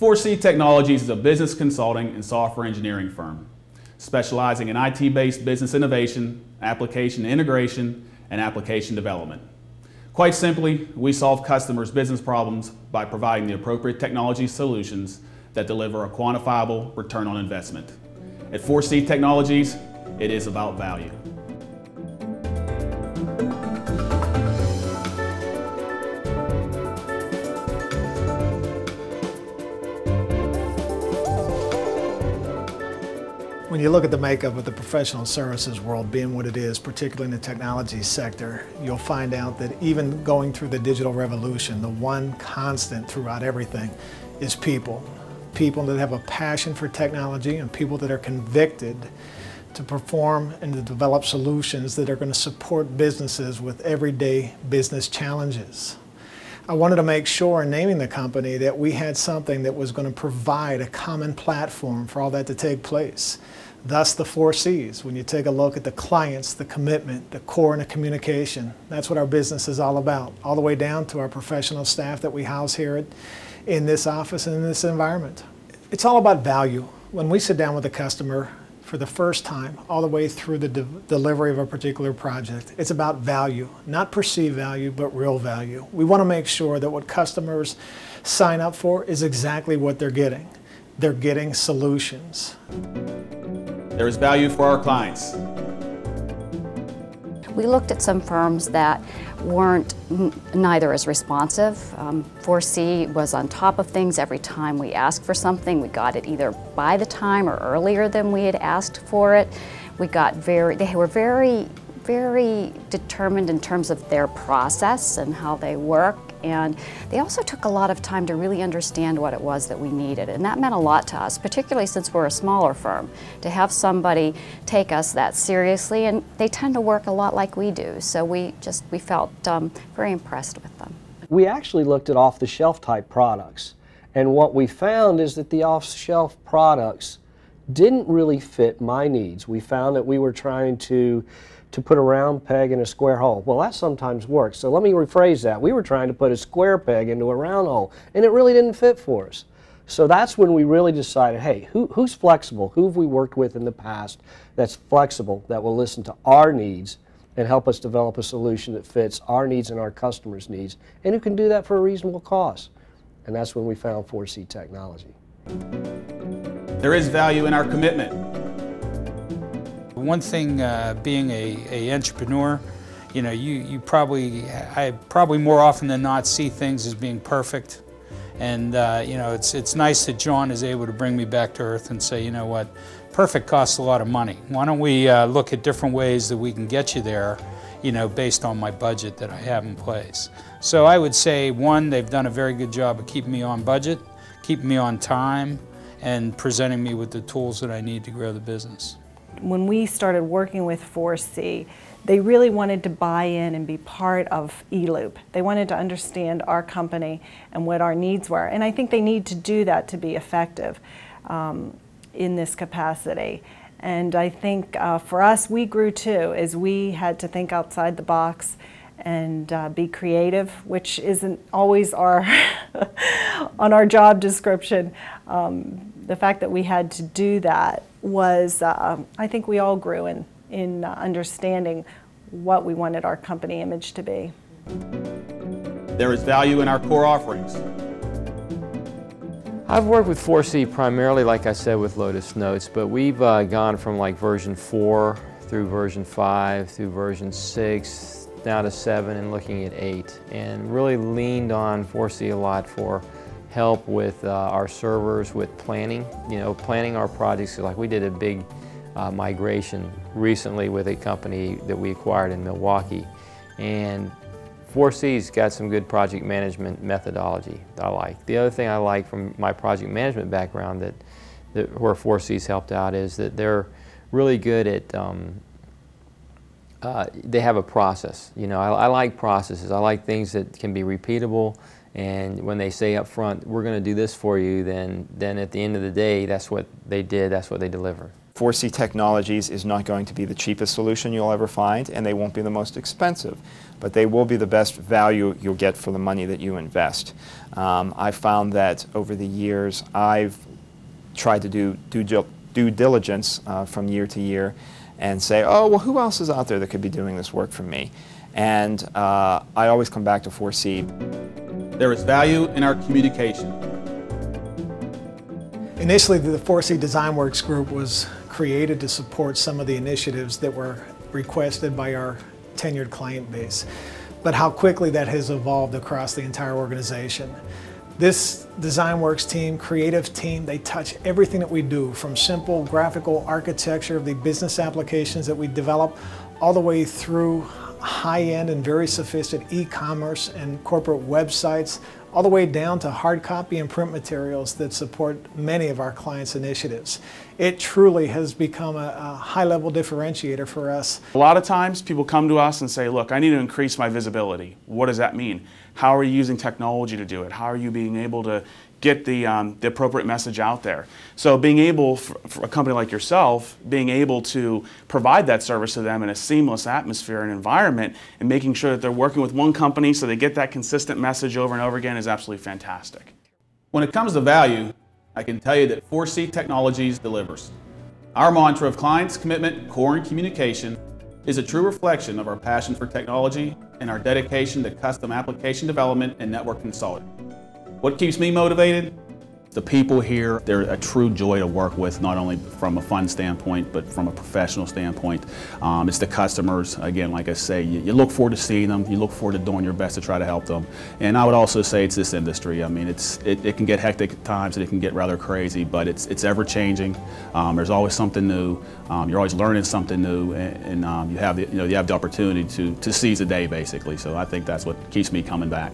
4C Technologies is a business consulting and software engineering firm, specializing in IT-based business innovation, application integration, and application development. Quite simply, we solve customers' business problems by providing the appropriate technology solutions that deliver a quantifiable return on investment. At 4C Technologies, it is about value. When you look at the makeup of the professional services world being what it is, particularly in the technology sector, you'll find out that even going through the digital revolution, the one constant throughout everything is people. People that have a passion for technology and people that are convicted to perform and to develop solutions that are going to support businesses with everyday business challenges. I wanted to make sure in naming the company that we had something that was going to provide a common platform for all that to take place. Thus the 4 C's. When you take a look at the clients, the commitment, the core, and the communication, that's what our business is all about, all the way down to our professional staff that we house here in this office and in this environment. It's all about value. When we sit down with a customer for the first time, all the way through the delivery of a particular project, it's about value, not perceived value, but real value. We want to make sure that what customers sign up for is exactly what they're getting. They're getting solutions. There is value for our clients. We looked at some firms that weren't neither as responsive. 4C was on top of things every time we asked for something. We got it either by the time or earlier than we had asked for it. They were very determined in terms of their process and how they work. And they also took a lot of time to really understand what it was that we needed. And that meant a lot to us, particularly since we're a smaller firm, to have somebody take us that seriously. And they tend to work a lot like we do. So we felt very impressed with them. We actually looked at off-the-shelf type products. And what we found is that the off-the-shelf products didn't really fit my needs. We found that we were trying to put a round peg in a square hole. Well, that sometimes works. So let me rephrase that. We were trying to put a square peg into a round hole, and it really didn't fit for us. So that's when we really decided, hey, who's flexible? Who have we worked with in the past that's flexible, that will listen to our needs and help us develop a solution that fits our needs and our customers' needs, and who can do that for a reasonable cost? And that's when we found 4C Technology. There is value in our commitment. One thing, being a entrepreneur, you know, I probably more often than not see things as being perfect, and you know, it's nice that John is able to bring me back to earth and say, you know what, perfect costs a lot of money. Why don't we look at different ways that we can get you there, you know, based on my budget that I have in place. So I would say, one, they've done a very good job of keeping me on budget, keeping me on time, and presenting me with the tools that I need to grow the business. When we started working with 4C, they really wanted to buy in and be part of eLoop. They wanted to understand our company and what our needs were. And I think they need to do that to be effective in this capacity. And I think for us, we grew too, as we had to think outside the box and be creative, which isn't always our on our job description. The fact that we had to do that was, I think we all grew in understanding what we wanted our company image to be. There is value in our core offerings. I've worked with 4C primarily, like I said, with Lotus Notes, but we've gone from like version 4 through version 5 through version 6 down to 7 and looking at 8, and really leaned on 4C a lot for help with our servers, with planning, you know, planning our projects. Like we did a big migration recently with a company that we acquired in Milwaukee, and 4C's got some good project management methodology that I like. The other thing I like from my project management background where 4C's helped out is that they're really good at, they have a process. You know, I like processes. I like things that can be repeatable, and when they say up front, we're going to do this for you, then at the end of the day, that's what they did, that's what they delivered. 4C Technologies is not going to be the cheapest solution you'll ever find, and they won't be the most expensive, but they will be the best value you'll get for the money that you invest. I've found that over the years I've tried to do due diligence from year to year and say, oh, well, who else is out there that could be doing this work for me? And I always come back to 4C. There is value in our communication. Initially, the 4C Design Works group was created to support some of the initiatives that were requested by our tenured client base, but how quickly that has evolved across the entire organization. This Design Works team, creative team, they touch everything that we do, from simple graphical architecture of the business applications that we develop, all the way through high-end and very sophisticated e-commerce and corporate websites, all the way down to hard copy and print materials that support many of our clients' initiatives. It truly has become a high-level differentiator for us. A lot of times people come to us and say, look, I need to increase my visibility. What does that mean? How are you using technology to do it? How are you being able to get the appropriate message out there? So being able, for a company like yourself, being able to provide that service to them in a seamless atmosphere and environment, and making sure that they're working with one company so they get that consistent message over and over again is absolutely fantastic. When it comes to value, I can tell you that 4C Technologies delivers. Our mantra of clients, commitment, core, and communication is a true reflection of our passion for technology and our dedication to custom application development and network consulting. What keeps me motivated? The people here, they're a true joy to work with, not only from a fun standpoint, but from a professional standpoint. It's the customers. Again, like I say, you look forward to seeing them, you look forward to doing your best to try to help them. And I would also say it's this industry. I mean, it can get hectic at times and it can get rather crazy, but it's ever changing. There's always something new. You're always learning something new, and you have the opportunity to seize the day, basically. So I think that's what keeps me coming back.